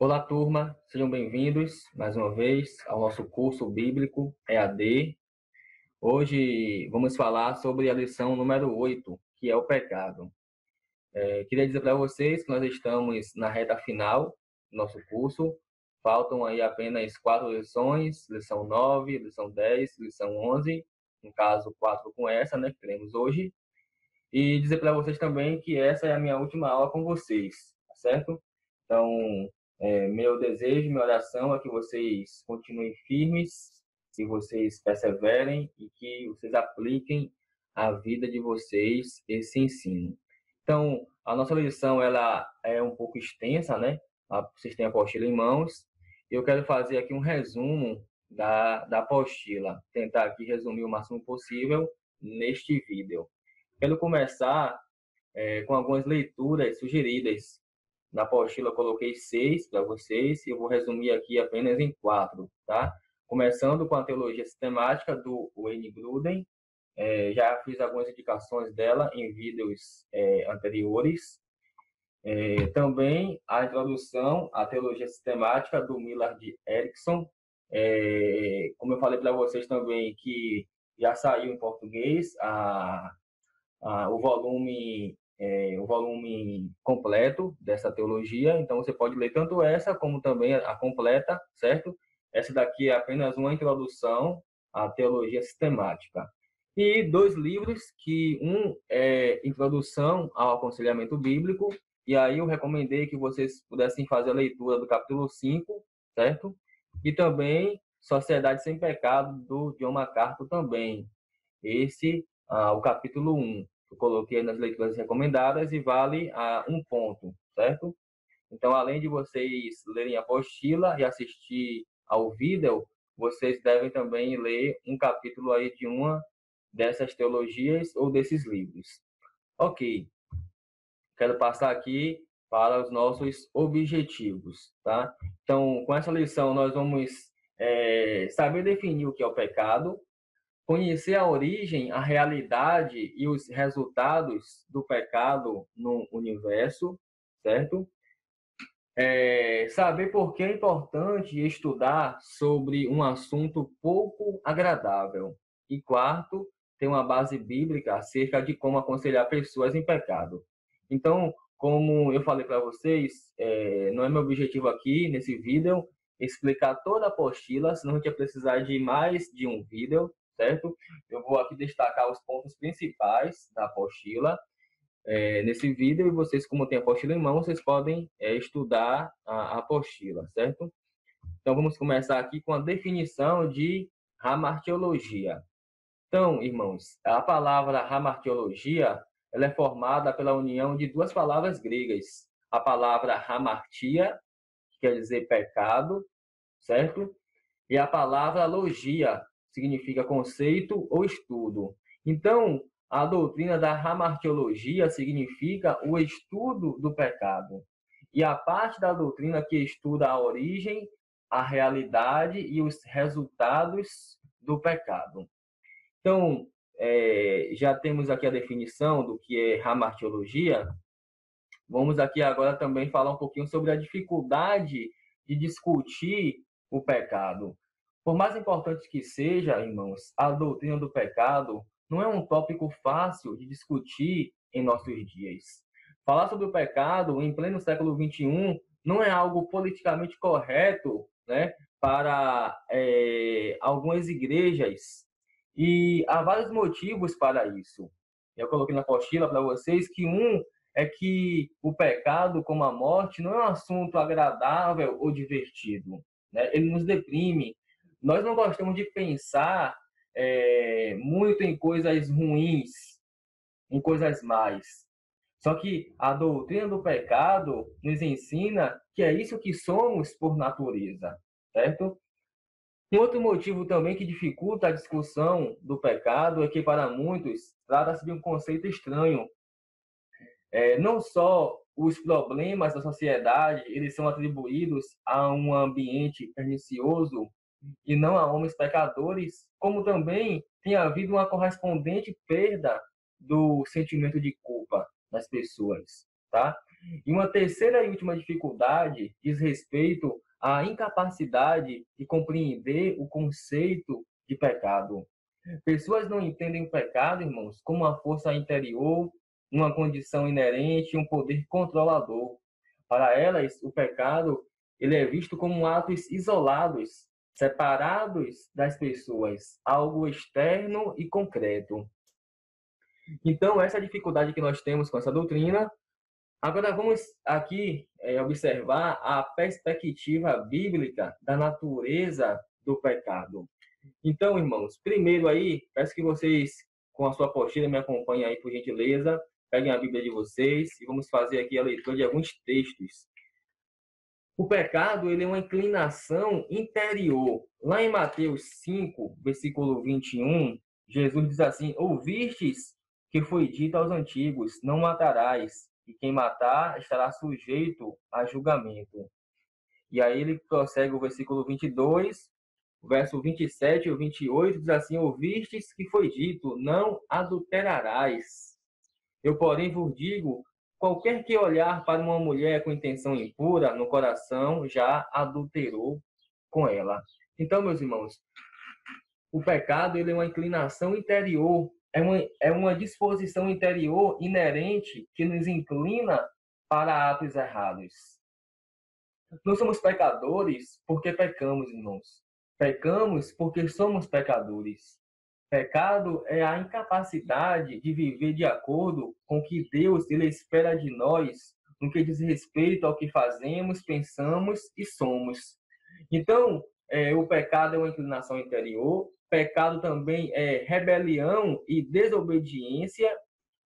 Olá, turma, sejam bem-vindos mais uma vez ao nosso curso bíblico EAD. Hoje vamos falar sobre a lição número 8, que é o pecado. Queria dizer para vocês que nós estamos na reta final do nosso curso. Faltam aí apenas 4 lições, lição 9, lição 10, lição 11, no caso 4 com essa, que teremos hoje. E dizer para vocês também que essa é a minha última aula com vocês, tá certo? Então, meu desejo, minha oração é que vocês continuem firmes, que vocês perseverem e que vocês apliquem à vida de vocês esse ensino. Então, a nossa lição ela é um pouco extensa, né? Vocês têm a apostila em mãos. Eu quero fazer aqui um resumo da apostila, tentar aqui resumir o máximo possível neste vídeo. Quero começar com algumas leituras sugeridas. Na apostila eu coloquei 6 para vocês e eu vou resumir aqui apenas em 4, tá? Começando com a teologia sistemática do Wayne Grudem. Já fiz algumas indicações dela em vídeos anteriores. Também a introdução à teologia sistemática do Millard Erickson. Como eu falei para vocês também que já saiu em português o volume completo dessa teologia. Então você pode ler tanto essa como também a completa, certo? Essa daqui é apenas uma introdução à teologia sistemática. E 2 livros, que um é Introdução ao Aconselhamento Bíblico, e aí eu recomendei que vocês pudessem fazer a leitura do capítulo 5, certo? E também Sociedade Sem Pecado, do John MacArthur também. Esse, o capítulo 1, eu coloquei nas leituras recomendadas e vale 1 ponto, certo? Então, além de vocês lerem a apostila e assistir ao vídeo, vocês devem também ler um capítulo aí de uma dessas teologias ou desses livros. Ok, quero passar aqui para os nossos objetivos, tá? Então, com essa lição, nós vamos saber definir o que é o pecado, conhecer a origem, a realidade e os resultados do pecado no universo, certo? Saber por que é importante estudar sobre um assunto pouco agradável. E quarto, ter uma base bíblica acerca de como aconselhar pessoas em pecado. Então, como eu falei para vocês, não é meu objetivo aqui, nesse vídeo, explicar toda a apostila, senão a gente ia precisar de mais de um vídeo, certo? Eu vou aqui destacar os pontos principais da apostila nesse vídeo, e vocês, como tem a apostila em mão, vocês podem estudar a apostila, certo? Então, vamos começar aqui com a definição de hamartiologia. Então, irmãos, a palavra hamartiologia ela é formada pela união de 2 palavras gregas. A palavra hamartia, que quer dizer pecado, certo? E a palavra logia, significa conceito ou estudo. Então, a doutrina da hamartiologia significa o estudo do pecado. E a parte da doutrina que estuda a origem, a realidade e os resultados do pecado. Então, já temos aqui a definição do que é hamartiologia. Vamos aqui agora também falar um pouquinho sobre a dificuldade de discutir o pecado. Por mais importante que seja, irmãos, a doutrina do pecado não é um tópico fácil de discutir em nossos dias. Falar sobre o pecado em pleno século XXI não é algo politicamente correto, né, para algumas igrejas. E há vários motivos para isso. Eu coloquei na apostila para vocês que é que o pecado, como a morte, não é um assunto agradável ou divertido, né? Ele nos deprime. Nós não gostamos de pensar muito em coisas ruins, em coisas más. Só que a doutrina do pecado nos ensina que é isso que somos por natureza, certo? Um outro motivo também que dificulta a discussão do pecado é que, para muitos, trata-se de um conceito estranho. Não só os problemas da sociedade eles são atribuídos a um ambiente pernicioso e não a homens pecadores, como também tem havido uma correspondente perda do sentimento de culpa nas pessoas, tá? E uma terceira e última dificuldade diz respeito à incapacidade de compreender o conceito de pecado. Pessoas não entendem o pecado, irmãos, como uma força interior, uma condição inerente, um poder controlador. Para elas, o pecado ele é visto como atos isolados, separados das pessoas, algo externo e concreto. Então, essa dificuldade que nós temos com essa doutrina. Agora vamos aqui observar a perspectiva bíblica da natureza do pecado. Então, irmãos, primeiro aí, peço que vocês, com a sua apostila, me acompanhem aí, por gentileza. Peguem a Bíblia de vocês e vamos fazer aqui a leitura de alguns textos. O pecado, ele é uma inclinação interior. Lá em Mateus 5, versículo 21, Jesus diz assim: ouvistes que foi dito aos antigos, não matarás, e quem matar estará sujeito a julgamento. E aí ele prossegue o versículo 22, o verso 27 e o 28, diz assim: ouvistes que foi dito, não adulterarás. Eu, porém, vos digo, qualquer que olhar para uma mulher com intenção impura no coração, já adulterou com ela. Então, meus irmãos, o pecado ele é uma inclinação interior, é uma disposição interior inerente que nos inclina para atos errados. Nós somos pecadores porque pecamos, irmãos. Pecamos porque somos pecadores. Pecado é a incapacidade de viver de acordo com o que Deus ele espera de nós, no que diz respeito ao que fazemos, pensamos e somos. Então, o pecado é uma inclinação interior. Pecado também é rebelião e desobediência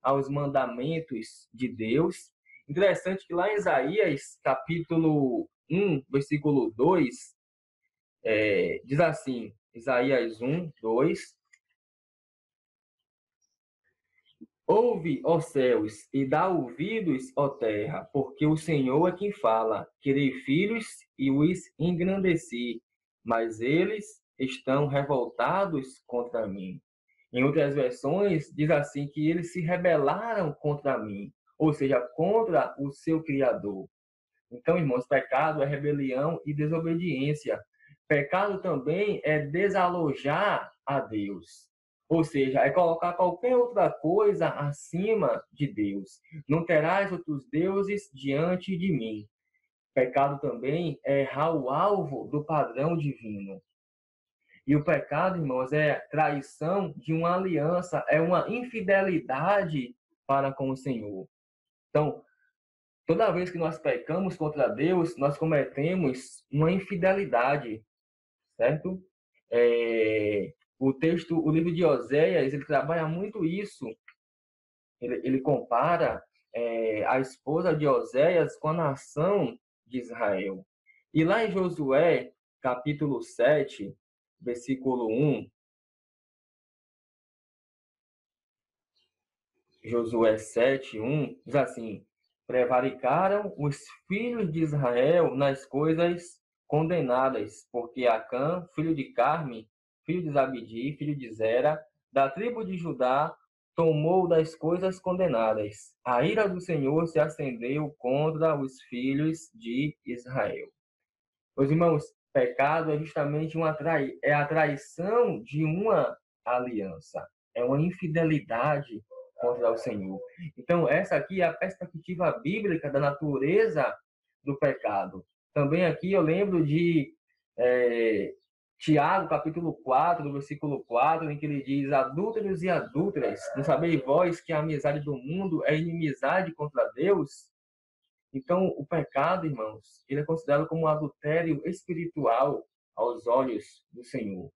aos mandamentos de Deus. Interessante que lá em Isaías, capítulo 1, versículo 2, diz assim, Isaías 1, 2, ouve, ó céus, e dá ouvidos, ó terra, porque o Senhor é quem fala. Querei filhos e os engrandeci, mas eles estão revoltados contra mim. Em outras versões, diz assim que eles se rebelaram contra mim, ou seja, contra o seu Criador. Então, irmãos, pecado é rebelião e desobediência. Pecado também é desalojar a Deus. Ou seja, é colocar qualquer outra coisa acima de Deus. Não terás outros deuses diante de mim. Pecado também é errar o alvo do padrão divino. E o pecado, irmãos, é traição de uma aliança, é uma infidelidade para com o Senhor. Então, toda vez que nós pecamos contra Deus, nós cometemos uma infidelidade, certo? O livro de Oséias, ele trabalha muito isso. Ele compara a esposa de Oséias com a nação de Israel. E lá em Josué, capítulo 7, versículo 1, Josué 7, 1, diz assim: prevaricaram os filhos de Israel nas coisas condenadas, porque Acã, filho de Carme, filho de Zabdi, filho de Zera, da tribo de Judá, tomou das coisas condenadas. A ira do Senhor se acendeu contra os filhos de Israel. Meus irmãos, pecado é justamente a traição de uma aliança, é uma infidelidade contra o Senhor. Então, essa aqui é a perspectiva bíblica da natureza do pecado. Também aqui eu lembro de Tiago, capítulo 4, versículo 4, em que ele diz: adúlteros e adúlteras, não sabeis vós que a amizade do mundo é inimizade contra Deus? Então, o pecado, irmãos, ele é considerado como um adultério espiritual aos olhos do Senhor.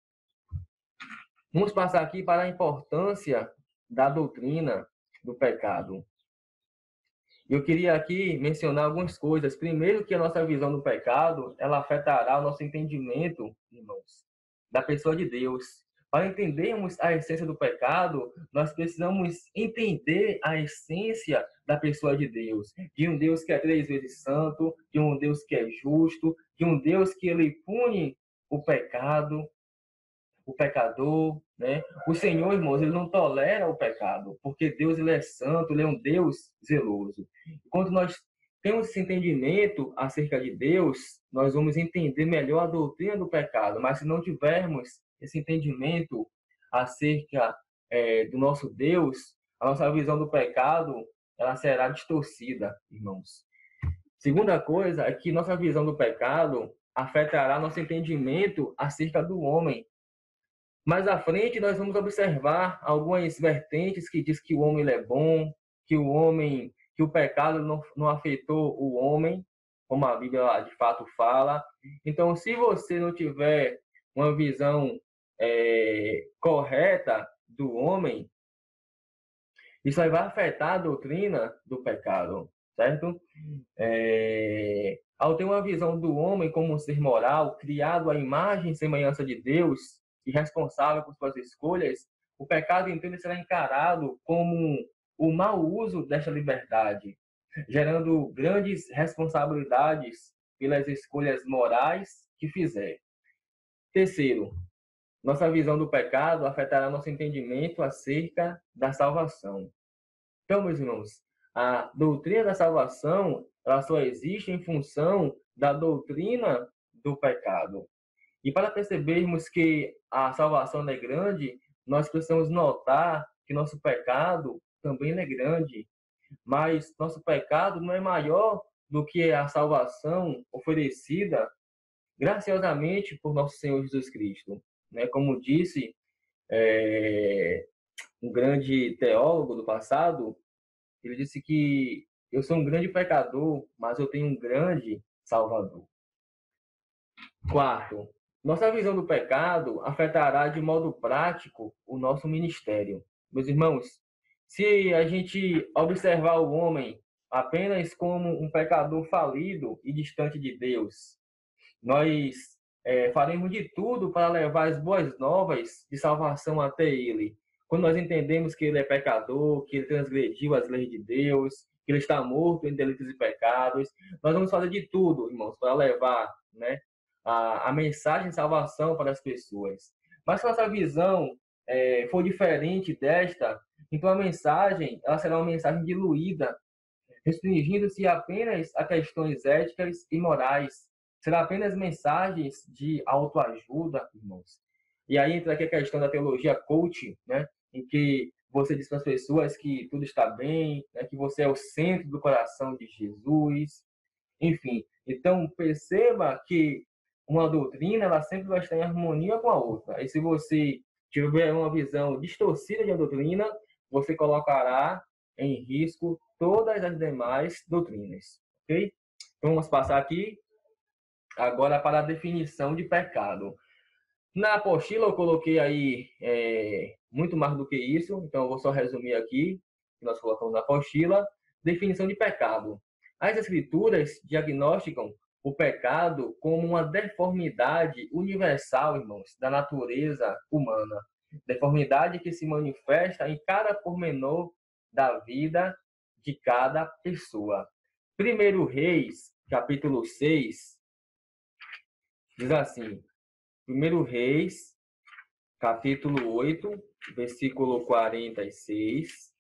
Vamos passar aqui para a importância da doutrina do pecado. Eu queria aqui mencionar algumas coisas. Primeiro, que a nossa visão do pecado, ela afetará o nosso entendimento, irmãos, da pessoa de Deus. Para entendermos a essência do pecado, nós precisamos entender a essência da pessoa de Deus. De um Deus que é 3 vezes santo, de um Deus que é justo, de um Deus que ele pune o pecado, o pecador, né? O Senhor, irmãos, ele não tolera o pecado, porque Deus ele é santo, ele é um Deus zeloso. Quando nós temos esse entendimento acerca de Deus, nós vamos entender melhor a doutrina do pecado. Mas se não tivermos esse entendimento acerca do nosso Deus, a nossa visão do pecado ela será distorcida, irmãos. Segunda coisa é que nossa visão do pecado afetará nosso entendimento acerca do homem. Mais à frente, nós vamos observar algumas vertentes que diz que o homem é bom, que o pecado não afetou o homem, como a Bíblia de fato fala. Então, se você não tiver uma visão correta do homem, isso aí vai afetar a doutrina do pecado, certo? Ao ter uma visão do homem como um ser moral, criado à imagem e semelhança de Deus e responsável por suas escolhas, o pecado então será encarado como o mau uso desta liberdade, gerando grandes responsabilidades pelas escolhas morais que fizer. Terceiro, nossa visão do pecado afetará nosso entendimento acerca da salvação. Então, meus irmãos, a doutrina da salvação ela só existe em função da doutrina do pecado. E para percebermos que a salvação é grande, nós precisamos notar que nosso pecado também é grande. Mas nosso pecado não é maior do que a salvação oferecida graciosamente por nosso Senhor Jesus Cristo. Como disse um grande teólogo do passado, ele disse que eu sou um grande pecador, mas eu tenho um grande Salvador. Quarto, nossa visão do pecado afetará de modo prático o nosso ministério. Meus irmãos, se a gente observar o homem apenas como um pecador falido e distante de Deus, nós faremos de tudo para levar as boas novas de salvação até ele. Quando nós entendemos que ele é pecador, que ele transgrediu as leis de Deus, que ele está morto em delitos e pecados, nós vamos fazer de tudo, irmãos, para levar a mensagem de salvação para as pessoas. Mas se nossa visão for diferente desta, então a mensagem ela será uma mensagem diluída, restringindo-se apenas a questões éticas e morais. Será apenas mensagens de autoajuda, irmãos. E aí entra aqui a questão da teologia coaching, em que você diz para as pessoas que tudo está bem, que você é o centro do coração de Jesus. Enfim, então perceba que uma doutrina ela sempre vai estar em harmonia com a outra. E se você tiver uma visão distorcida de uma doutrina, você colocará em risco todas as demais doutrinas. Ok? Então vamos passar aqui agora para a definição de pecado. Na apostila eu coloquei aí muito mais do que isso, então eu vou só resumir aqui, que nós colocamos na apostila. Definição de pecado. As escrituras diagnosticam o pecado como uma deformidade universal, irmãos, da natureza humana. Deformidade que se manifesta em cada pormenor da vida de cada pessoa. 1 Reis, capítulo 6, diz assim: 1 Reis, capítulo 8, versículo 46.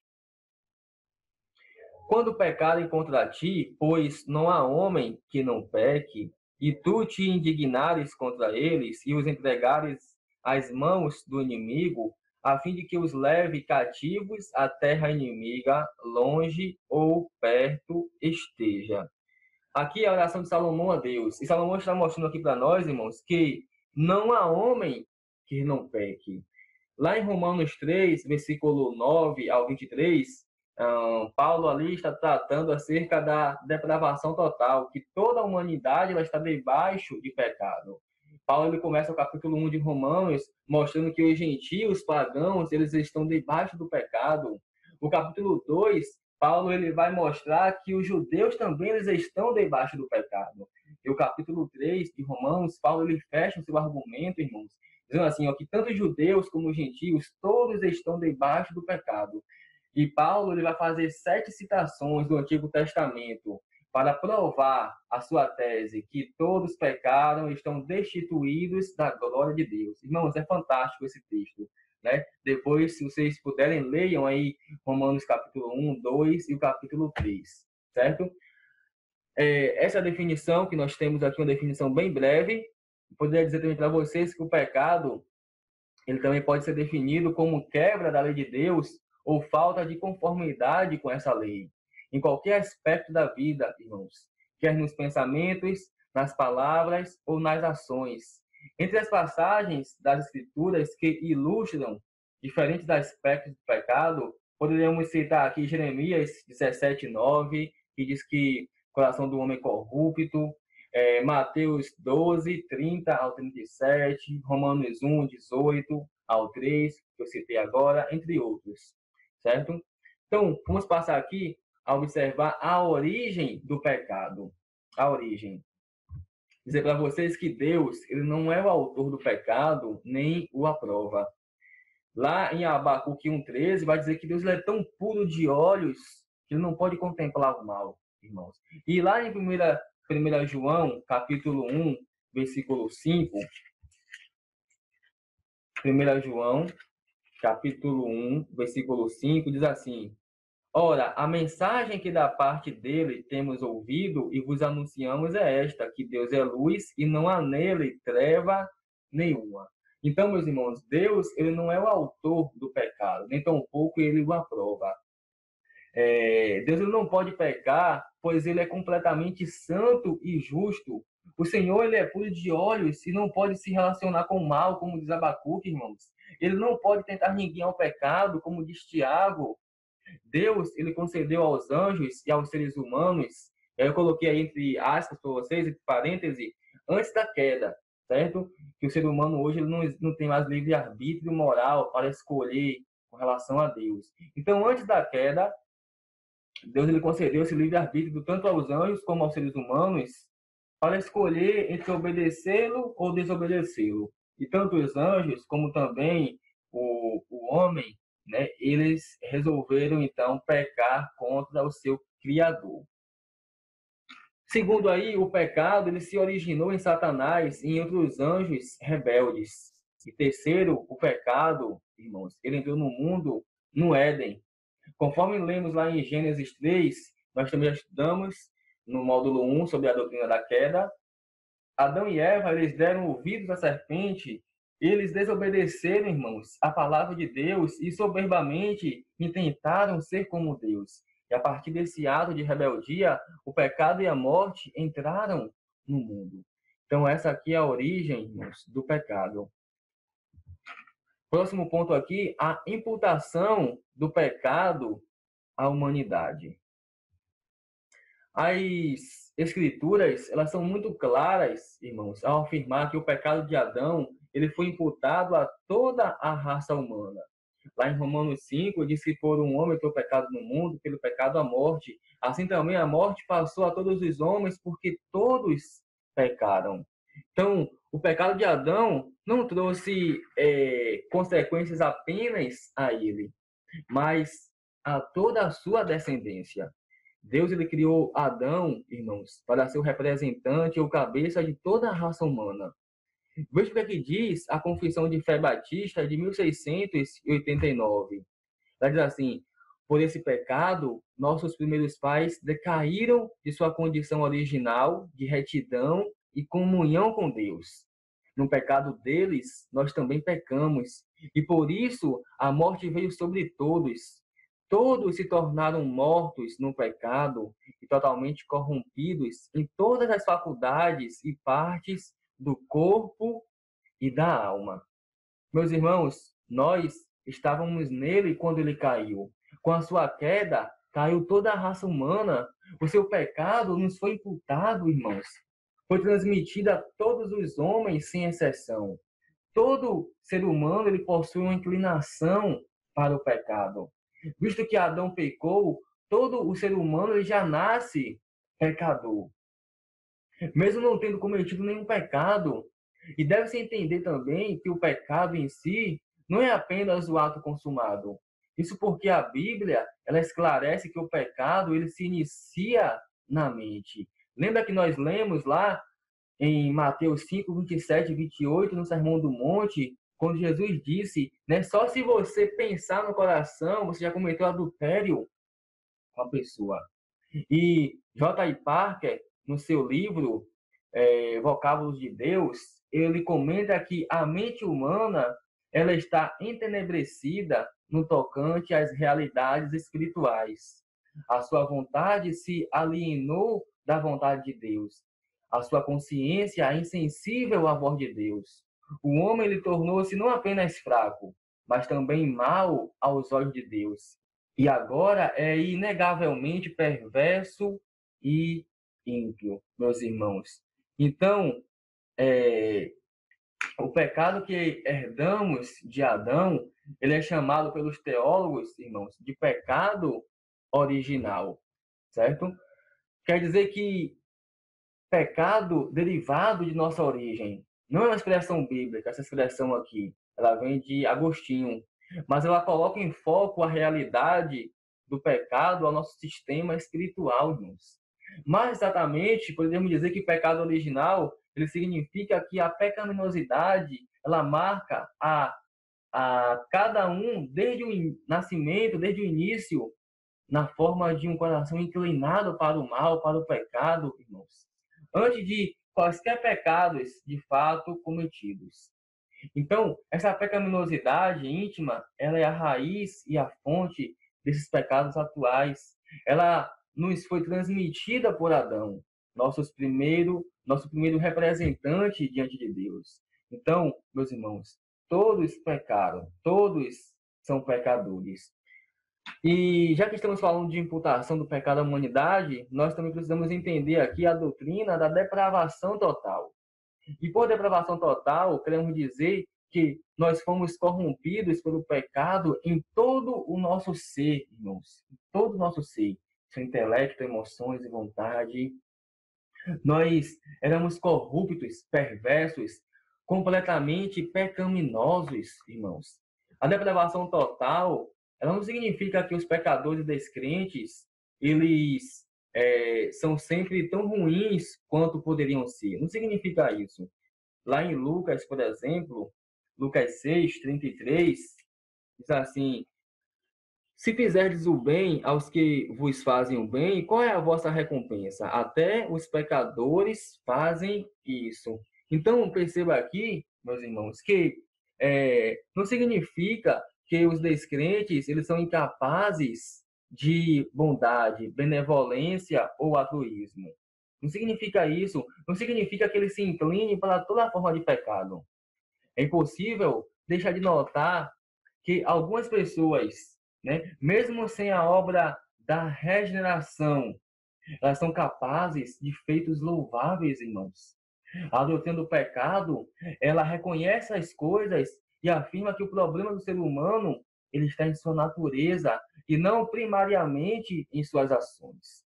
Quando pecarem contra ti, pois não há homem que não peque, e tu te indignares contra eles e os entregares às mãos do inimigo, a fim de que os leve cativos à terra inimiga, longe ou perto esteja. Aqui é a oração de Salomão a Deus. E Salomão está mostrando aqui para nós, irmãos, que não há homem que não peque. Lá em Romanos 3, versículo 9 ao 23, Paulo ali está tratando acerca da depravação total, que toda a humanidade ela está debaixo de pecado. Paulo ele começa o capítulo 1 de Romanos mostrando que os gentios, os pagãos, eles estão debaixo do pecado. O capítulo 2, Paulo ele vai mostrar que os judeus também eles estão debaixo do pecado. E o capítulo 3 de Romanos, Paulo ele fecha o seu argumento, irmãos, dizendo assim, que tanto os judeus como os gentios, todos estão debaixo do pecado. E Paulo ele vai fazer 7 citações do Antigo Testamento para provar a sua tese que todos pecaram e estão destituídos da glória de Deus. Irmãos, é fantástico esse texto. Depois, se vocês puderem, leiam aí Romanos capítulo 1, 2 e o capítulo 3, certo? Essa definição que nós temos aqui, uma definição bem breve, poderia dizer também para vocês que o pecado ele também pode ser definido como quebra da lei de Deus ou falta de conformidade com essa lei, em qualquer aspecto da vida, irmãos, quer nos pensamentos, nas palavras ou nas ações. Entre as passagens das Escrituras que ilustram diferentes aspectos do pecado, poderíamos citar aqui Jeremias 17:9, que diz que o coração do homem é corrupto, Mateus 12:30 ao 37, Romanos 1:18 ao 3, que eu citei agora, entre outros, certo? Então, vamos passar aqui a observar a origem do pecado. A origem. Dizer para vocês que Deus ele não é o autor do pecado, nem o aprova. Lá em Abacuque 1:13, vai dizer que Deus ele é tão puro de olhos que ele não pode contemplar o mal, irmãos. E lá em 1 João, capítulo 1, versículo 5, 1 João, capítulo 1, versículo 5, diz assim: Ora, a mensagem que da parte dele temos ouvido e vos anunciamos é esta, que Deus é luz e não há nele treva nenhuma. Então, meus irmãos, Deus ele não é o autor do pecado, nem tampouco ele o aprova. Deus ele não pode pecar, pois ele é completamente santo e justo. O Senhor ele é puro de olhos e não pode se relacionar com o mal, como diz Abacuque, irmãos. Ele não pode tentar ninguém ao pecado, como diz Tiago. Deus ele concedeu aos anjos e aos seres humanos, eu coloquei aí entre aspas para vocês, entre parênteses, antes da queda, certo? Que o ser humano hoje ele não tem mais livre-arbítrio moral para escolher com relação a Deus. Então, antes da queda, Deus ele concedeu esse livre-arbítrio tanto aos anjos como aos seres humanos para escolher entre obedecê-lo ou desobedecê-lo. E tanto os anjos como também o homem, né, eles resolveram então pecar contra o seu Criador. Segundo aí, o pecado ele se originou em Satanás e entre os anjos rebeldes. E terceiro, o pecado, irmãos, ele entrou no mundo no Éden. Conforme lemos lá em Gênesis 3, nós também já estudamos no módulo 1 sobre a doutrina da queda. Adão e Eva, eles deram ouvidos à serpente, eles desobedeceram, irmãos, a palavra de Deus e soberbamente intentaram ser como Deus. E a partir desse ato de rebeldia, o pecado e a morte entraram no mundo. Então, essa aqui é a origem, irmãos, do pecado. Próximo ponto aqui, a imputação do pecado à humanidade. As escrituras, elas são muito claras, irmãos, ao afirmar que o pecado de Adão, ele foi imputado a toda a raça humana. Lá em Romanos 5, diz que por um homem foi o pecado no mundo, pelo pecado a morte. Assim também a morte passou a todos os homens, porque todos pecaram. Então, o pecado de Adão não trouxe consequências apenas a ele, mas a toda a sua descendência. Deus ele criou Adão, irmãos, para ser o representante ou cabeça de toda a raça humana. Veja o que é que diz a Confissão de Fé Batista de 1689. Ela diz assim: por esse pecado, nossos primeiros pais decaíram de sua condição original de retidão e comunhão com Deus. No pecado deles, nós também pecamos, e por isso a morte veio sobre todos. Todos se tornaram mortos no pecado e totalmente corrompidos em todas as faculdades e partes do corpo e da alma. Meus irmãos, nós estávamos nele quando ele caiu. Com a sua queda, caiu toda a raça humana. O seu pecado nos foi imputado, irmãos. Foi transmitido a todos os homens, sem exceção. Todo ser humano ele possui uma inclinação para o pecado. Visto que Adão pecou, todo o ser humano ele já nasce pecador, mesmo não tendo cometido nenhum pecado. E deve-se entender também que o pecado em si não é apenas o ato consumado. Isso porque a Bíblia ela esclarece que o pecado ele se inicia na mente. Lembra que nós lemos lá em Mateus 5, 27 e 28, no Sermão do Monte, quando Jesus disse, né, só se você pensar no coração, você já cometeu adultério com a pessoa. E J.I. Parker, no seu livro Vocábulos de Deus, ele comenta que a mente humana ela está entenebrecida no tocante às realidades espirituais. A sua vontade se alienou da vontade de Deus. A sua consciência é insensível à voz de Deus. O homem ele tornou-se não apenas fraco, mas também mau aos olhos de Deus. E agora é inegavelmente perverso e ímpio, meus irmãos. Então, o pecado que herdamos de Adão, ele é chamado pelos teólogos, irmãos, de pecado original, certo? Quer dizer que pecado derivado de nossa origem. Não é uma expressão bíblica, essa expressão aqui. Ela vem de Agostinho. Mas ela coloca em foco a realidade do pecado ao nosso sistema espiritual, irmãos. Mais exatamente, podemos dizer que pecado original, ele significa que a pecaminosidade, ela marca a cada um desde o nascimento, desde o início, na forma de um coração inclinado para o mal, para o pecado, irmãos, antes de quaisquer pecados de fato cometidos. Então, essa pecaminosidade íntima, ela é a raiz e a fonte desses pecados atuais. Ela nos foi transmitida por Adão, nosso primeiro representante diante de Deus. Então, meus irmãos, todos pecaram, todos são pecadores. E já que estamos falando de imputação do pecado à humanidade, nós também precisamos entender aqui a doutrina da depravação total. E por depravação total, queremos dizer que nós fomos corrompidos pelo pecado em todo o nosso ser, irmãos. Em todo o nosso ser. Seu intelecto, emoções e vontade. Nós éramos corruptos, perversos, completamente pecaminosos, irmãos. A depravação total, ela não significa que os pecadores descrentes, eles são sempre tão ruins quanto poderiam ser. Não significa isso. Lá em Lucas, por exemplo, Lucas 6, 33, diz assim: se fizerdes o bem aos que vos fazem o bem, qual é a vossa recompensa? Até os pecadores fazem isso. Então, perceba aqui, meus irmãos, que não significa que os descrentes eles são incapazes de bondade, benevolência ou altruísmo. Não significa isso. Não significa que eles se inclinem para toda forma de pecado. É impossível deixar de notar que algumas pessoas, né, mesmo sem a obra da regeneração, elas são capazes de feitos louváveis, irmãos. A doutrina do pecado, ela reconhece as coisas e afirma que o problema do ser humano ele está em sua natureza e não primariamente em suas ações.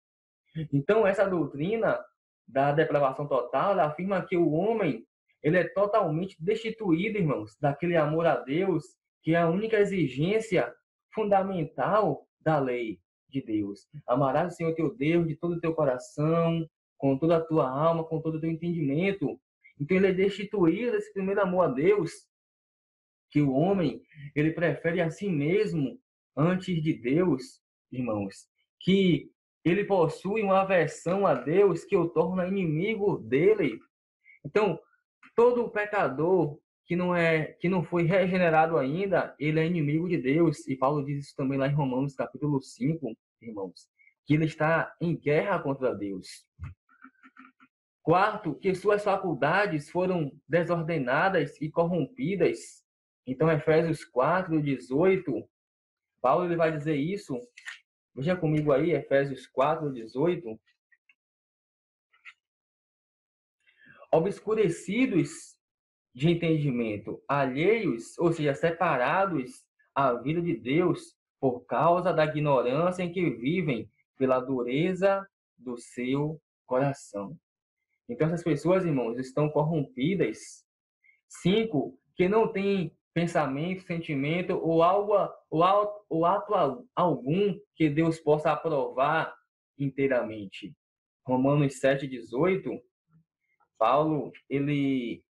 Então, essa doutrina da depravação total, ela afirma que o homem ele é totalmente destituído, irmãos, daquele amor a Deus, que é a única exigência fundamental da lei de Deus. Amarás o Senhor teu Deus de todo o teu coração, com toda a tua alma, com todo o teu entendimento. Então, ele é destituído desse primeiro amor a Deus, que o homem ele prefere a si mesmo antes de Deus, irmãos, que ele possui uma aversão a Deus que o torna inimigo dele. Então, todo pecador que não foi regenerado ainda, ele é inimigo de Deus. E Paulo diz isso também lá em Romanos, capítulo 5, irmãos, que ele está em guerra contra Deus. Quarto, que suas faculdades foram desordenadas e corrompidas. Então, Efésios 4, 18, Paulo ele vai dizer isso. Veja comigo aí, Efésios 4, 18. Obscurecidos de entendimento, alheios, ou seja, separados à vida de Deus por causa da ignorância em que vivem, pela dureza do seu coração. Então, essas pessoas, irmãos, estão corrompidas. 5, que não têm pensamento, sentimento ou ato algum que Deus possa aprovar inteiramente. Romanos 7, 18, Paulo, ele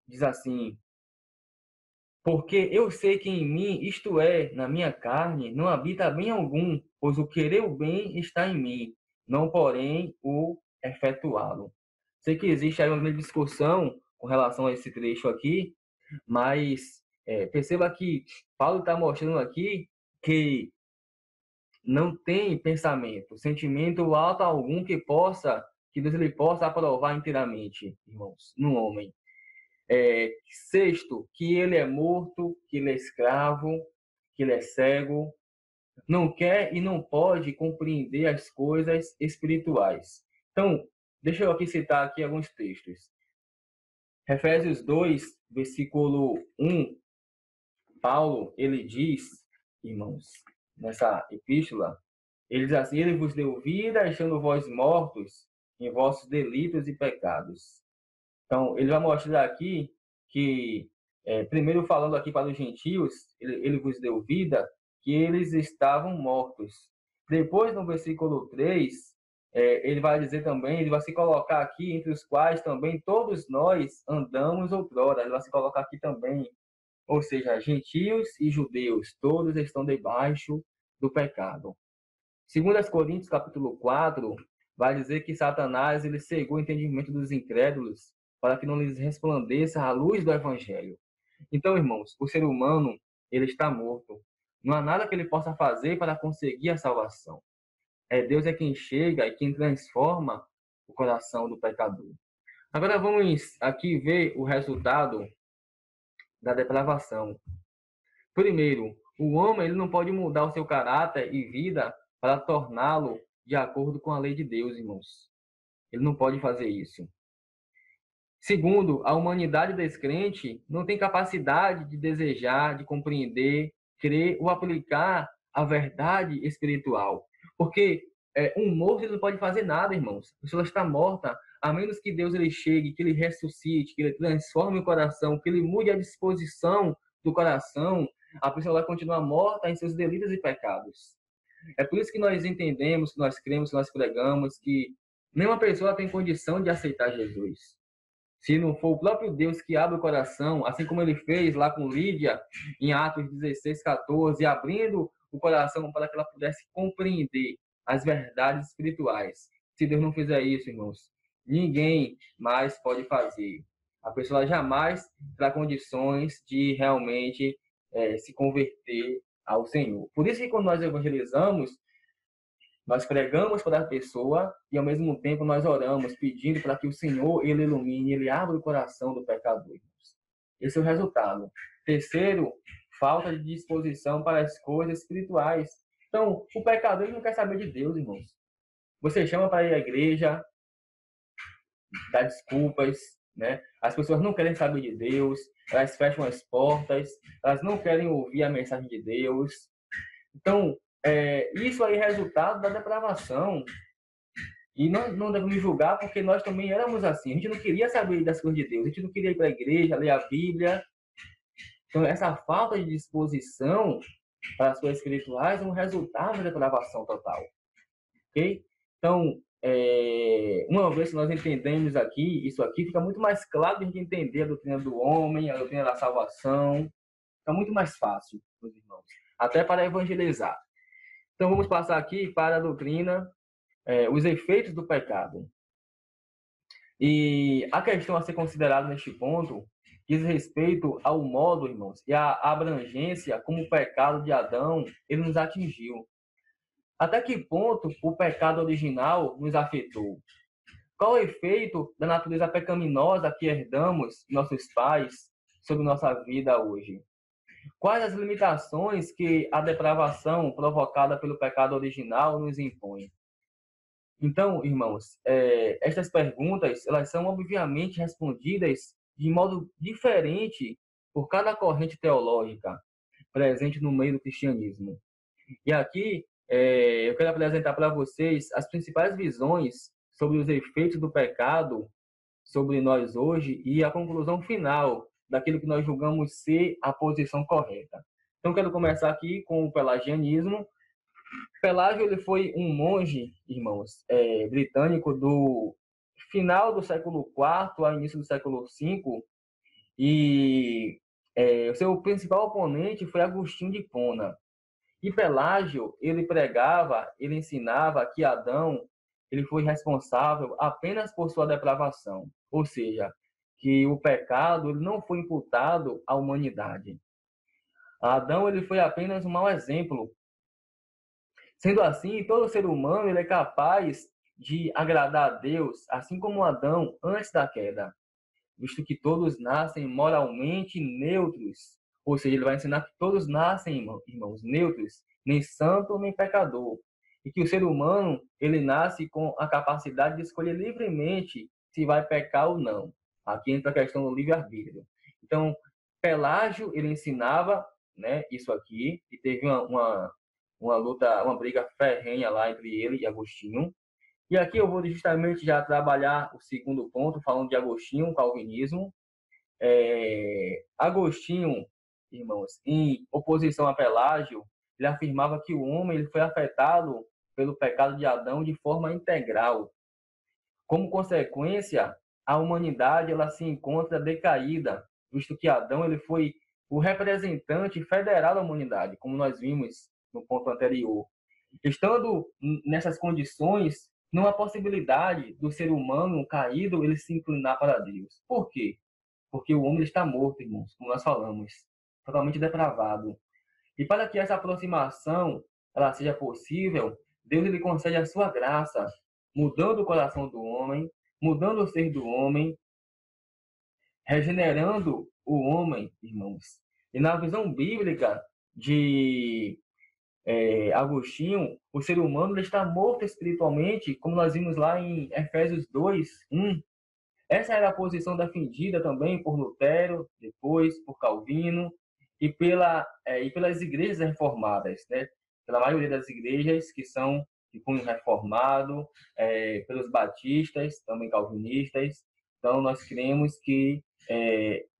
diz assim: porque eu sei que em mim, isto é, na minha carne, não habita bem algum, pois o querer o bem está em mim, não porém o efetuá-lo. Sei que existe aí uma grande discussão com relação a esse trecho aqui, mas perceba que Paulo está mostrando aqui que não tem pensamento, sentimento alto algum que Deus ele possa aprovar inteiramente, irmãos, no homem. Sexto, que ele é morto, que ele é escravo, que ele é cego, não quer e não pode compreender as coisas espirituais. Então, deixa eu aqui citar aqui alguns textos. Efésios 2, versículo 1, Paulo, ele diz, irmãos, nessa epístola, ele diz assim: ele vos deu vida, estando vós mortos em vossos delitos e pecados. Então, ele vai mostrar aqui que, primeiro falando aqui para os gentios, ele vos deu vida, que eles estavam mortos. Depois, no versículo 3, ele vai dizer também, ele vai se colocar aqui, entre os quais também todos nós andamos outrora. Ele vai se colocar aqui também, ou seja, gentios e judeus, todos estão debaixo do pecado. Segundo as Coríntios, capítulo 4, vai dizer que Satanás ele cegou o entendimento dos incrédulos para que não lhes resplandeça a luz do evangelho. Então, irmãos, o ser humano, ele está morto. Não há nada que ele possa fazer para conseguir a salvação. Deus é quem chega e quem transforma o coração do pecador. Agora vamos aqui ver o resultado da depravação. Primeiro, o homem ele não pode mudar o seu caráter e vida para torná-lo de acordo com a lei de Deus, irmãos. Ele não pode fazer isso. Segundo, a humanidade descrente não tem capacidade de desejar, de compreender, crer ou aplicar a verdade espiritual. Porque um morto ele não pode fazer nada, irmãos. A pessoa está morta, a menos que Deus ele chegue, que ele ressuscite, que ele transforme o coração, que ele mude a disposição do coração, a pessoa vai continuar morta em seus delitos e pecados. É por isso que nós entendemos, que nós cremos, que nós pregamos que nenhuma pessoa tem condição de aceitar Jesus. Se não for o próprio Deus que abre o coração, assim como ele fez lá com Lídia, em Atos 16, 14, abrindo o coração para que ela pudesse compreender as verdades espirituais. Se Deus não fizer isso, irmãos, ninguém mais pode fazer. A pessoa jamais terá condições de realmente se converter ao Senhor. Por isso que quando nós evangelizamos, nós pregamos para a pessoa e, ao mesmo tempo, nós oramos, pedindo para que o Senhor, ele ilumine, ele abra o coração do pecador. Esse é o resultado. Terceiro, falta de disposição para as coisas espirituais. Então, o pecador ele não quer saber de Deus, irmãos. Você chama para ir à igreja, dá desculpas, né? As pessoas não querem saber de Deus, elas fecham as portas, elas não querem ouvir a mensagem de Deus. Então, isso aí é resultado da depravação. E nós não devemos julgar porque nós também éramos assim. A gente não queria saber das coisas de Deus, a gente não queria ir para a igreja, ler a Bíblia. Então, essa falta de disposição para as coisas espirituais é um resultado da depravação total. Ok? Então, uma vez que nós entendemos aqui, isso aqui, fica muito mais claro de a gente entender a doutrina do homem, a doutrina da salvação. Fica muito mais fácil, meus irmãos, até para evangelizar. Então, vamos passar aqui para a doutrina, os efeitos do pecado. E a questão a ser considerada neste ponto diz respeito ao modo, irmãos, e à abrangência como o pecado de Adão ele nos atingiu. Até que ponto o pecado original nos afetou? Qual o efeito da natureza pecaminosa que herdamos de nossos pais sobre nossa vida hoje? Quais as limitações que a depravação provocada pelo pecado original nos impõe? Então, irmãos, estas perguntas elas são obviamente respondidas de modo diferente por cada corrente teológica presente no meio do cristianismo. E aqui eu quero apresentar para vocês as principais visões sobre os efeitos do pecado sobre nós hoje e a conclusão final daquilo que nós julgamos ser a posição correta. Então, quero começar aqui com o pelagianismo. Pelágio ele foi um monge, irmãos, britânico do final do século IV ao início do século V, e o seu principal oponente foi Agostinho de Hipona. E Pelágio, ele pregava, ele ensinava que Adão ele foi responsável apenas por sua depravação, ou seja, que o pecado ele não foi imputado à humanidade. Adão ele foi apenas um mau exemplo. Sendo assim, todo ser humano ele é capaz de agradar a Deus, assim como Adão antes da queda, visto que todos nascem moralmente neutros. Ou seja, ele vai ensinar que todos nascem, irmãos, neutros, nem santo nem pecador. E que o ser humano, ele nasce com a capacidade de escolher livremente se vai pecar ou não. Aqui entra a questão do livre-arbítrio. Então, Pelágio, ele ensinava, né, isso aqui, e teve uma luta, uma briga ferrenha lá entre ele e Agostinho. E aqui eu vou justamente já trabalhar o segundo ponto, falando de Agostinho, calvinismo. Agostinho, irmãos, em oposição a Pelágio, ele afirmava que o homem ele foi afetado pelo pecado de Adão de forma integral. Como consequência, a humanidade ela se encontra decaída, visto que Adão ele foi o representante federal da humanidade, como nós vimos no ponto anterior. Estando nessas condições, não há possibilidade do ser humano caído ele se inclinar para Deus. Por quê? Porque o homem está morto, irmãos, como nós falamos, totalmente depravado. E para que essa aproximação ela seja possível, Deus ele concede a sua graça, mudando o coração do homem, mudando o ser do homem, regenerando o homem, irmãos. E na visão bíblica de Agostinho, o ser humano ele está morto espiritualmente, como nós vimos lá em Efésios 2:1. Essa era a posição defendida também por Lutero, depois por Calvino e pelas igrejas reformadas, né? Pela maioria das igrejas que são de cunho reformado, pelos batistas, também calvinistas. Então, nós cremos que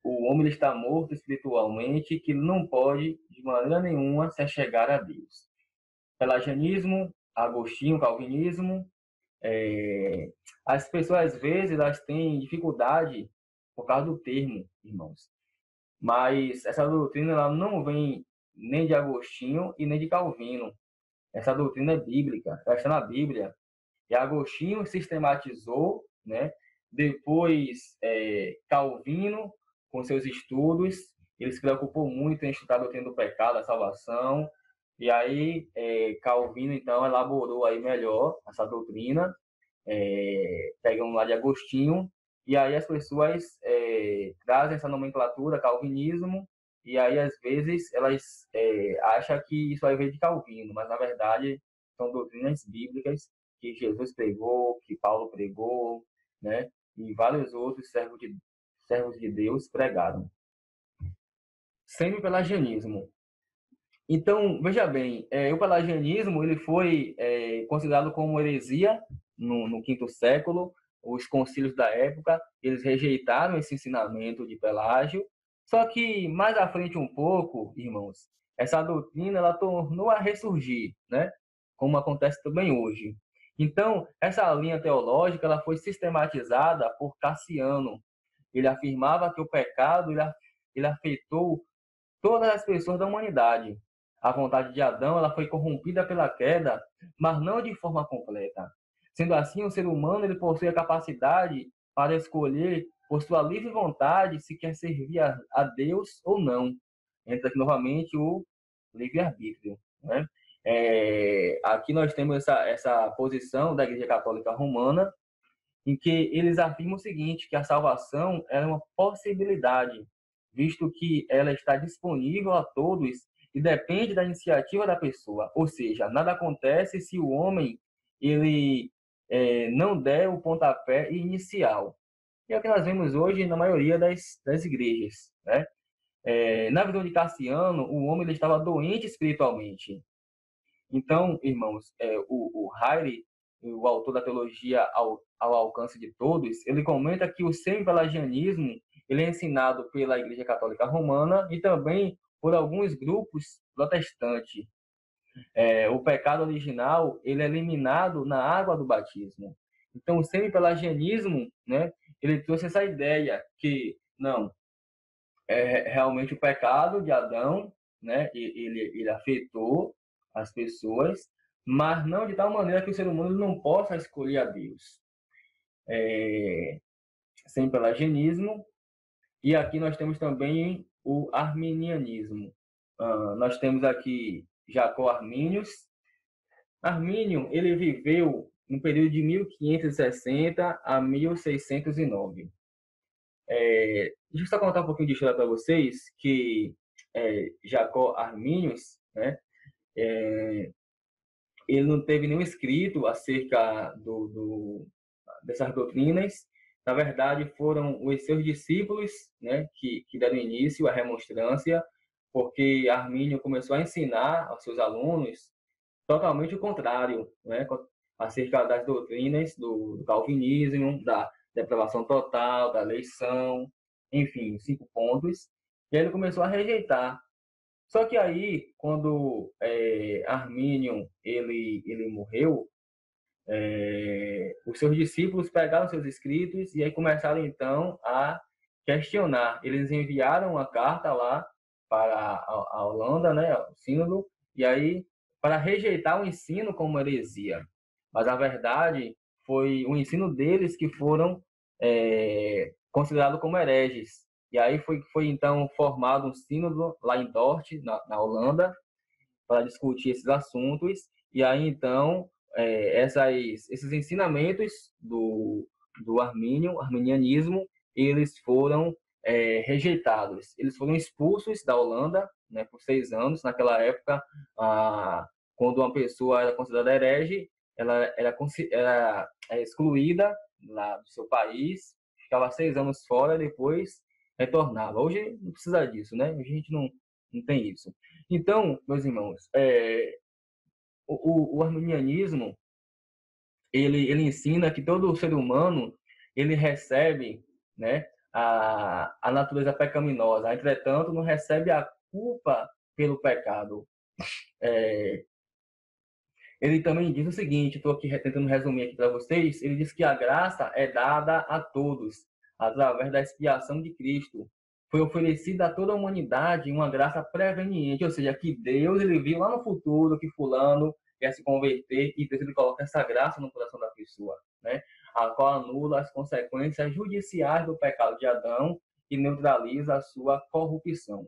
o homem está morto espiritualmente, que não pode, de maneira nenhuma, se achegar a Deus. Pelagianismo, Agostinho, calvinismo, as pessoas, às vezes, elas têm dificuldade por causa do termo, irmãos. Mas essa doutrina ela não vem nem de Agostinho e nem de Calvino. Essa doutrina é bíblica, ela está na Bíblia. E Agostinho sistematizou, né? Depois, Calvino, com seus estudos, ele se preocupou muito em estudar a doutrina do pecado, da salvação. E aí, Calvino, então, elaborou aí melhor essa doutrina, pegam lá de Agostinho, e aí as pessoas trazem essa nomenclatura, calvinismo, e aí às vezes elas acham que isso aí veio de Calvino, mas na verdade são doutrinas bíblicas que Jesus pregou, que Paulo pregou, né? E vários outros servos de Deus pregaram. Semi-pelagianismo. Então, veja bem, o pelagianismo ele foi considerado como heresia no quinto século. Os concílios da época eles rejeitaram esse ensinamento de Pelágio. Só que mais à frente um pouco, irmãos, essa doutrina ela tornou a ressurgir, né? Como acontece também hoje. Então, essa linha teológica ela foi sistematizada por Cassiano. Ele afirmava que o pecado ele afetou todas as pessoas da humanidade. A vontade de Adão ela foi corrompida pela queda, mas não de forma completa. Sendo assim, o ser humano ele possui a capacidade para escolher por sua livre vontade se quer servir a Deus ou não. Entra aqui novamente o livre-arbítrio, né? Aqui nós temos essa posição da Igreja Católica Romana, em que eles afirmam o seguinte, que a salvação é uma possibilidade, visto que ela está disponível a todos e depende da iniciativa da pessoa. Ou seja, nada acontece se o homem ele não der o pontapé inicial. E é o que nós vemos hoje na maioria das igrejas, né? Na visão de Cassiano, o homem ele estava doente espiritualmente. Então, irmãos, o Hayre, o autor da teologia ao alcance de todos, ele comenta que o semi-pelagianismo ele é ensinado pela Igreja Católica Romana e também por alguns grupos protestantes. O pecado original ele é eliminado na água do batismo. Então, o semi-pelagianismo, né, ele trouxe essa ideia que não realmente o pecado de Adão, né, ele afetou as pessoas, mas não de tal maneira que o ser humano não possa escolher a Deus. Sem pelagianismo, e aqui nós temos também o arminianismo. Nós temos aqui Jacó Arminius. Armínio, ele viveu no período de 1560 a 1609. Deixa eu só contar um pouquinho de história para vocês, que Jacó Arminius, né, ele não teve nenhum escrito acerca dessas doutrinas. Na verdade, foram os seus discípulos, né, que deram início à remonstrância, porque Armínio começou a ensinar aos seus alunos totalmente o contrário, né, acerca das doutrinas do calvinismo, da depravação total, da eleição, enfim, 5 pontos, e ele começou a rejeitar. Só que aí, quando Armínio ele morreu, os seus discípulos pegaram seus escritos e aí começaram então a questionar. Eles enviaram uma carta lá para a Holanda, né, o sínodo, e aí para rejeitar o ensino como heresia. Mas a verdade foi o ensino deles que foram considerados como hereges. E aí foi então formado um sínodo lá em Dort, na Holanda, para discutir esses assuntos. E aí então esses ensinamentos do arminianismo, eles foram rejeitados. Eles foram expulsos da Holanda, né, por 6 anos. Naquela época, quando uma pessoa era considerada herege, ela era excluída lá do seu país, ficava 6 anos fora e depois retornava. Hoje não precisa disso, né? Hoje a gente não tem isso. Então, meus irmãos, o arminianismo, ele ensina que todo ser humano ele recebe, né, a natureza pecaminosa, entretanto não recebe a culpa pelo pecado. Ele também diz o seguinte, estou aqui tentando resumir aqui para vocês, ele diz que a graça é dada a todos, através da expiação de Cristo. Foi oferecida a toda a humanidade uma graça preveniente, ou seja, que Deus ele viu lá no futuro que fulano quer se converter e Deus ele coloca essa graça no coração da pessoa, né? A qual anula as consequências judiciais do pecado de Adão e neutraliza a sua corrupção.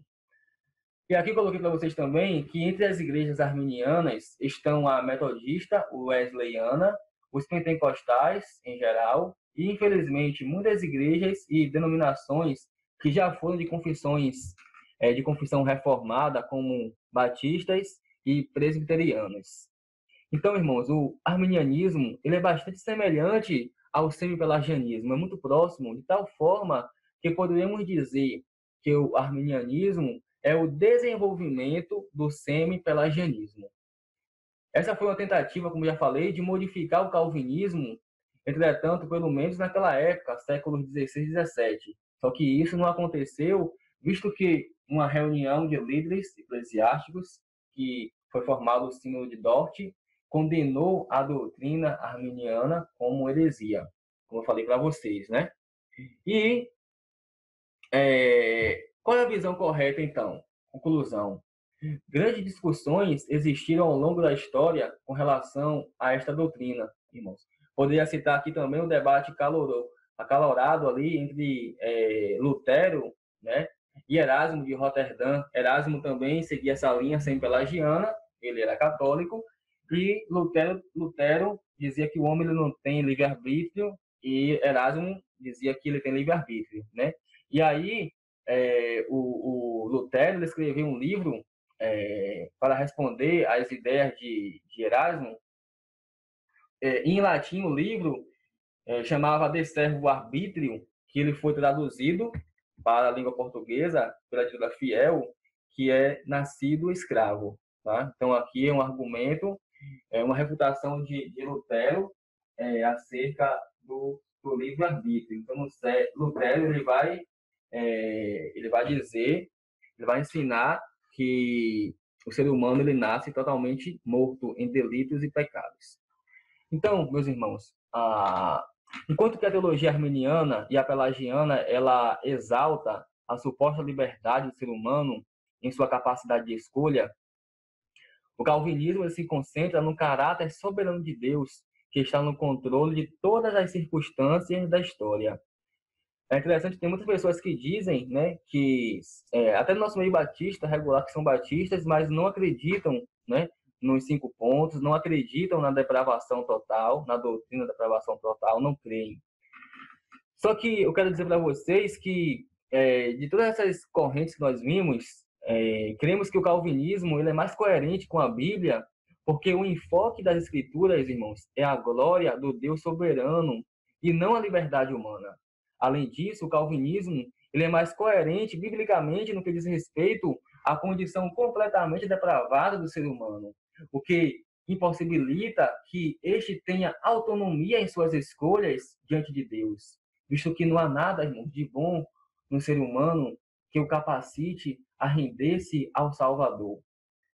E aqui coloquei para vocês também que entre as igrejas arminianas estão a metodista, o wesleyana, os pentecostais em geral, e infelizmente muitas igrejas e denominações que já foram de de confissão reformada, como batistas e presbiterianos. Então, irmãos, o arminianismo ele é bastante semelhante ao semi-pelagianismo, é muito próximo, de tal forma que poderíamos dizer que o arminianismo é o desenvolvimento do semi-pelagianismo. Essa foi uma tentativa, como já falei, de modificar o calvinismo, entretanto, pelo menos naquela época, séculos XVI e XVII. Só que isso não aconteceu, visto que uma reunião de líderes eclesiásticos, que foi formado o Sínodo de Dort, condenou a doutrina arminiana como heresia, como eu falei para vocês, né? E qual é a visão correta, então? Conclusão. Grandes discussões existiram ao longo da história com relação a esta doutrina, irmãos. Poderia citar aqui também o debate acalorado ali entre Lutero, né, e Erasmo de Roterdã. Erasmo também seguia essa linha semi-pelagiana, ele era católico, e Lutero dizia que o homem ele não tem livre-arbítrio, e Erasmo dizia que ele tem livre-arbítrio, né? E aí, o Lutero escreveu um livro para responder às ideias de Erasmo. Em latim, o livro chamava De Servo Arbítrio, que ele foi traduzido para a língua portuguesa pela editora Fiel, que é nascido escravo. Tá? Então, aqui é um argumento, uma refutação de Lutero acerca do livre-arbítrio. Então, Lutero ele vai dizer, ele vai ensinar que o ser humano ele nasce totalmente morto em delitos e pecados. Então, meus irmãos, enquanto que a teologia arminiana e a pelagiana ela exalta a suposta liberdade do ser humano em sua capacidade de escolha, O calvinismo ele se concentra no caráter soberano de Deus, que está no controle de todas as circunstâncias da história. É interessante, tem muitas pessoas que dizem, né, que até no nosso meio batista regular que são batistas, mas não acreditam, né, nos 5 pontos, não acreditam na depravação total, na doutrina da depravação total, não creem. Só que eu quero dizer para vocês que de todas essas correntes que nós vimos, cremos que o calvinismo ele é mais coerente com a Bíblia, porque o enfoque das Escrituras, irmãos, é a glória do Deus soberano e não a liberdade humana. Além disso, o calvinismo ele é mais coerente biblicamente no que diz respeito à condição completamente depravada do ser humano, o que impossibilita que este tenha autonomia em suas escolhas diante de Deus, visto que não há nada, irmão, de bom no ser humano que o capacite a render-se ao Salvador.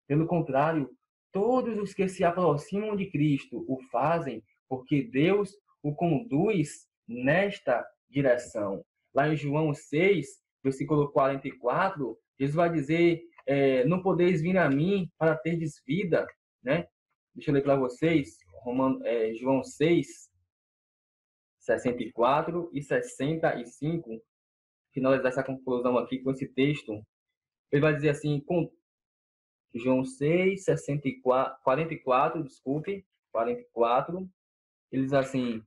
Pelo contrário, todos os que se aproximam de Cristo o fazem porque Deus o conduz nesta direção. Lá em João 6, versículo 44, Jesus vai dizer, não podeis vir a mim para terdes vida, né? Deixa eu ler para vocês, João 6, 64 e 65, finalizar essa conclusão aqui com esse texto. Ele vai dizer assim, com João 6, 64, 44, desculpe, 44, ele diz assim,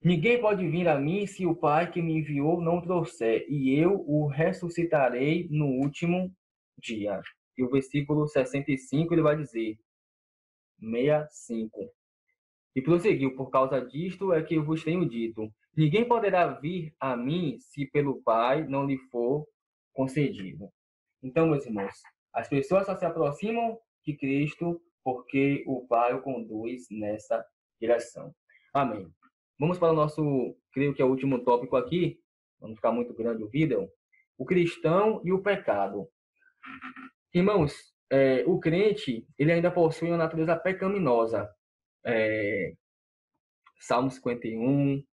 ninguém pode vir a mim se o Pai que me enviou não trouxer, e eu o ressuscitarei no último dia. E o versículo 65, ele vai dizer, 65. E prosseguiu, por causa disto é que eu vos tenho dito, ninguém poderá vir a mim se pelo Pai não lhe for concedido. Então, meus irmãos, as pessoas só se aproximam de Cristo porque o Pai o conduz nessa direção. Amém. Vamos para o nosso, creio que é o último tópico aqui, vamos ficar muito grande o vídeo, o cristão e o pecado. Irmãos, o crente, ele ainda possui uma natureza pecaminosa. Salmo 51,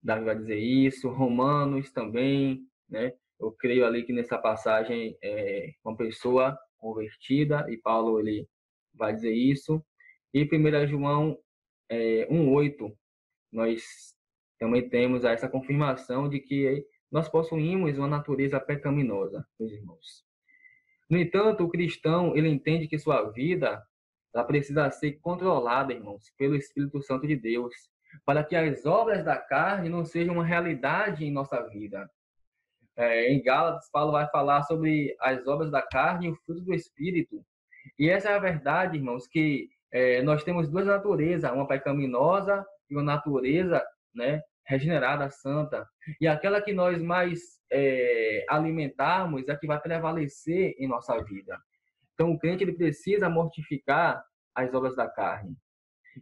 Davi vai dizer isso, Romanos também, né? Eu creio ali que nessa passagem uma pessoa convertida, e Paulo ele vai dizer isso. E 1 João 1,8, nós também temos essa confirmação de que nós possuímos uma natureza pecaminosa, meus irmãos. No entanto, o cristão, ele entende que sua vida ela precisa ser controlada, irmãos, pelo Espírito Santo de Deus, para que as obras da carne não sejam uma realidade em nossa vida. Em Gálatas, Paulo vai falar sobre as obras da carne e o fruto do Espírito. E essa é a verdade, irmãos, que nós temos duas naturezas, uma pecaminosa e uma natureza, né, regenerada, santa. E aquela que nós mais alimentarmos é a que vai prevalecer em nossa vida. Então, o crente ele precisa mortificar as obras da carne.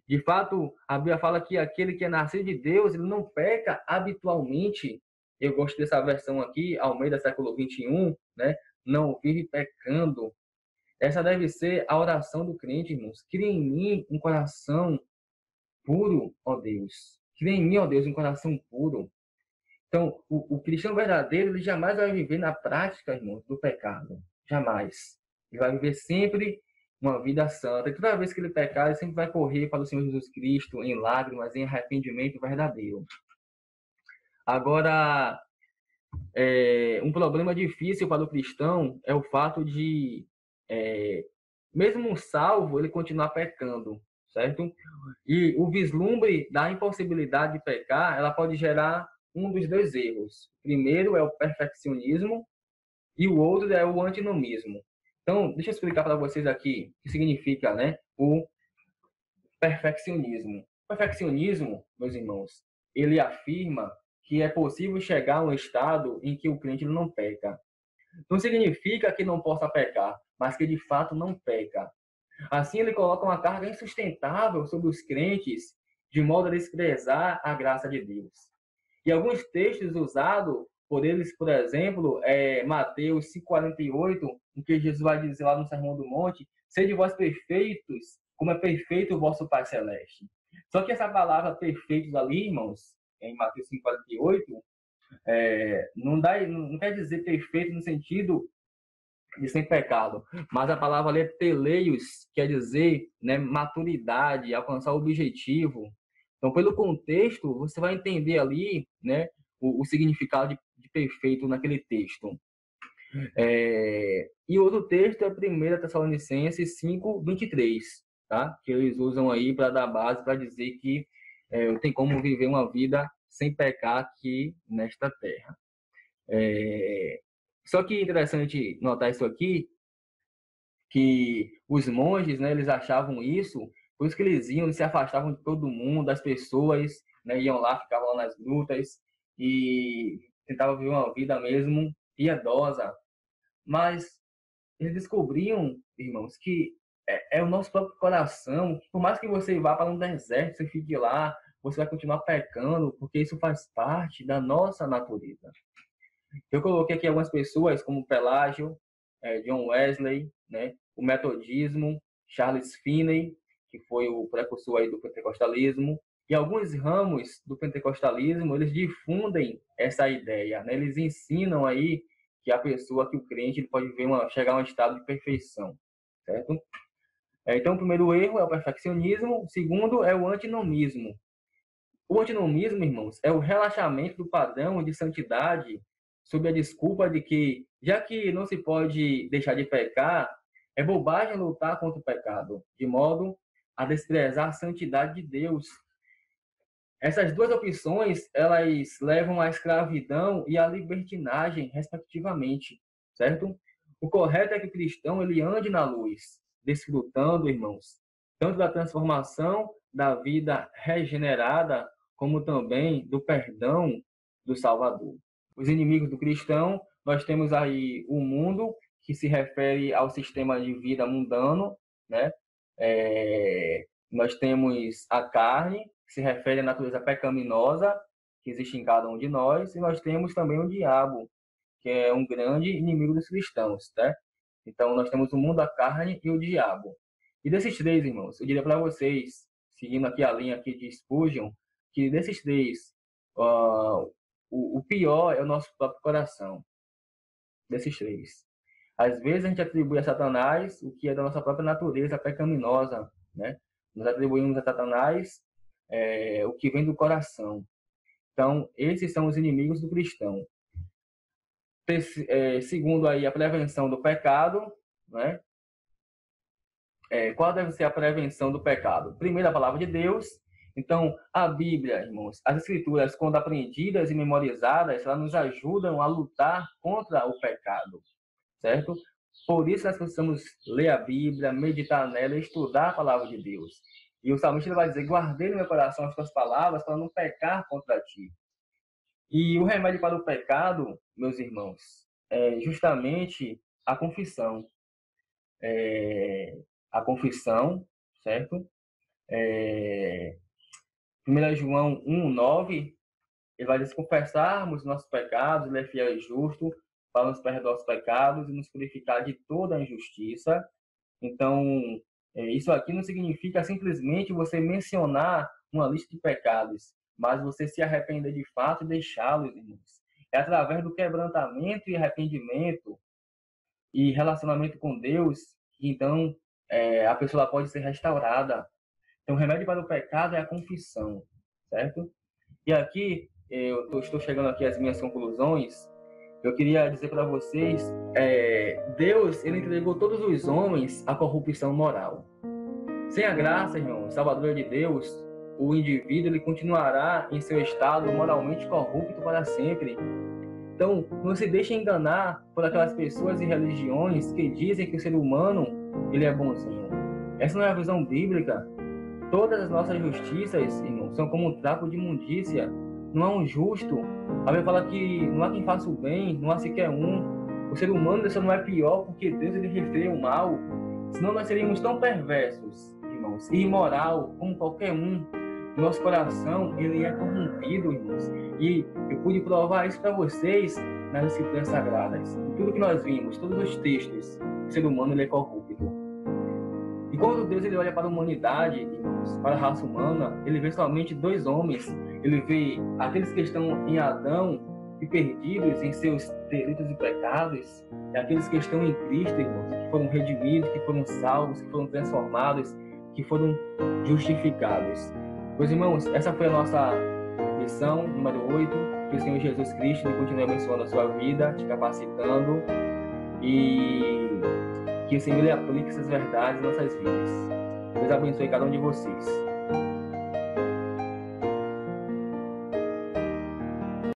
De fato, a Bíblia fala que aquele que é nascido de Deus, ele não peca habitualmente. Eu gosto dessa versão aqui, Almeida, século 21, né? Não vive pecando. Essa deve ser a oração do crente, irmãos. Cria em mim um coração puro, ó Deus. Cria em mim, ó Deus, um coração puro. Então, o cristão verdadeiro, ele jamais vai viver na prática, irmãos, do pecado. Jamais. Ele vai viver sempre uma vida santa. E toda vez que ele pecar, ele sempre vai correr para o Senhor Jesus Cristo em lágrimas, em arrependimento verdadeiro. Agora, um problema difícil para o cristão é o fato de, mesmo salvo, ele continuar pecando, certo? E o vislumbre da impossibilidade de pecar, ela pode gerar um dos dois erros. O primeiro é o perfeccionismo e o outro é o antinomismo. Então, deixa eu explicar para vocês aqui o que significa, né, o perfeccionismo. O perfeccionismo, meus irmãos, ele afirma que é possível chegar a um estado em que o crente não peca. Não significa que não possa pecar, mas que de fato não peca. Assim, ele coloca uma carga insustentável sobre os crentes, de modo a desprezar a graça de Deus. E alguns textos usados por eles, por exemplo, Mateus 5,48, em que Jesus vai dizer lá no Sermão do Monte, sede vós perfeitos, como é perfeito o vosso Pai Celeste. Só que essa palavra perfeitos ali, irmãos, em Mateus 5,48, não quer dizer perfeito no sentido de sem pecado, mas a palavra ali é teleios, quer dizer, né, maturidade, alcançar o objetivo. Então, pelo contexto, você vai entender ali, né, o significado de perfeito naquele texto. E outro texto é 1 Tessalonicenses 5:23, tá? Que eles usam aí para dar base, para dizer que tem como viver uma vida sem pecar aqui nesta terra. Só que é interessante notar isso aqui, que os monges, né, eles achavam isso, por isso que eles se afastavam de todo mundo, das pessoas, né, iam lá, ficavam lá nas grutas e tentavam viver uma vida mesmo piedosa. Mas eles descobriam, irmãos, que é o nosso próprio coração, que por mais que você vá para um deserto, você fique lá, você vai continuar pecando, porque isso faz parte da nossa natureza. Eu coloquei aqui algumas pessoas, como Pelágio, John Wesley, né, o metodismo, Charles Finney, que foi o precursor aí do pentecostalismo, e alguns ramos do pentecostalismo, eles difundem essa ideia, né? Eles ensinam aí que a pessoa, que o crente, ele pode chegar a um estado de perfeição, certo? Então, o primeiro erro é o perfeccionismo, o segundo é o antinomismo. O antinomismo, irmãos, é o relaxamento do padrão de santidade sob a desculpa de que, já que não se pode deixar de pecar, é bobagem lutar contra o pecado, de modo a desprezar a santidade de Deus. Essas duas opções, elas levam à escravidão e à libertinagem, respectivamente, certo? O correto é que o cristão ele ande na luz, desfrutando, irmãos, tanto da transformação da vida regenerada, como também do perdão do Salvador. Os inimigos do cristão, nós temos aí o mundo, que se refere ao sistema de vida mundano, né? Nós temos a carne, que se refere à natureza pecaminosa que existe em cada um de nós, e nós temos também o diabo, que é um grande inimigo dos cristãos, tá? Então, nós temos o mundo, a carne e o diabo. E desses três, irmãos, eu diria para vocês, seguindo aqui a linha aqui de Spurgeon, que desses três, o pior é o nosso próprio coração, desses três. Às vezes a gente atribui a Satanás o que é da nossa própria natureza pecaminosa, né? Nós atribuímos a Satanás o que vem do coração. Então, esses são os inimigos do cristão. Segundo aí a prevenção do pecado, né? Qual deve ser a prevenção do pecado? Primeiro, a palavra de Deus. Então, a Bíblia, irmãos, as Escrituras, quando aprendidas e memorizadas, elas nos ajudam a lutar contra o pecado, certo? Por isso, nós precisamos ler a Bíblia, meditar nela, estudar a palavra de Deus. E o salmista ele vai dizer: guardei no meu coração as tuas palavras para não pecar contra ti. E o remédio para o pecado, meus irmãos, é justamente a confissão. A confissão, certo? 1 João 1:9, ele vai dizer: se confessarmos nossos pecados, ele é fiel e justo para nos perdoar os pecados e nos purificar de toda a injustiça. Então, isso aqui não significa simplesmente você mencionar uma lista de pecados, mas você se arrepender de fato e deixá-los, irmãos. É através do quebrantamento e arrependimento e relacionamento com Deus que, então, a pessoa pode ser restaurada. Então, o remédio para o pecado é a confissão, certo? E aqui, eu estou chegando aqui às minhas conclusões. Eu queria dizer para vocês, Deus, ele entregou todos os homens à corrupção moral. Sem a graça, irmão, salvadora de Deus, o indivíduo ele continuará em seu estado moralmente corrupto para sempre. Então, não se deixe enganar por aquelas pessoas e religiões que dizem que o ser humano ele é bonzinho. Essa não é a visão bíblica. Todas as nossas justiças, irmão, são como um trapo de imundícia. Não há um justo. A Bíblia fala que não há quem faça o bem, não há sequer um. O ser humano só não é pior porque Deus ele refreia o mal. Senão nós seríamos tão perversos, irmãos, e imoral como qualquer um. Nosso coração ele é corrompido, irmãos. E eu pude provar isso para vocês nas Escrituras Sagradas. Em tudo que nós vimos, todos os textos, o ser humano ele é corrupto. E quando Deus ele olha para a humanidade, irmãos, para a raça humana, ele vê somente dois homens. Ele vê aqueles que estão em Adão e perdidos em seus delitos e pecados, é aqueles que estão em Cristo, irmãos, que foram redimidos, que foram salvos, que foram transformados, que foram justificados. Pois, irmãos, essa foi a nossa lição número 8. Que o Senhor Jesus Cristo continue abençoando a sua vida, te capacitando, e que o Senhor lhe aplique essas verdades em nossas vidas. Deus abençoe cada um de vocês.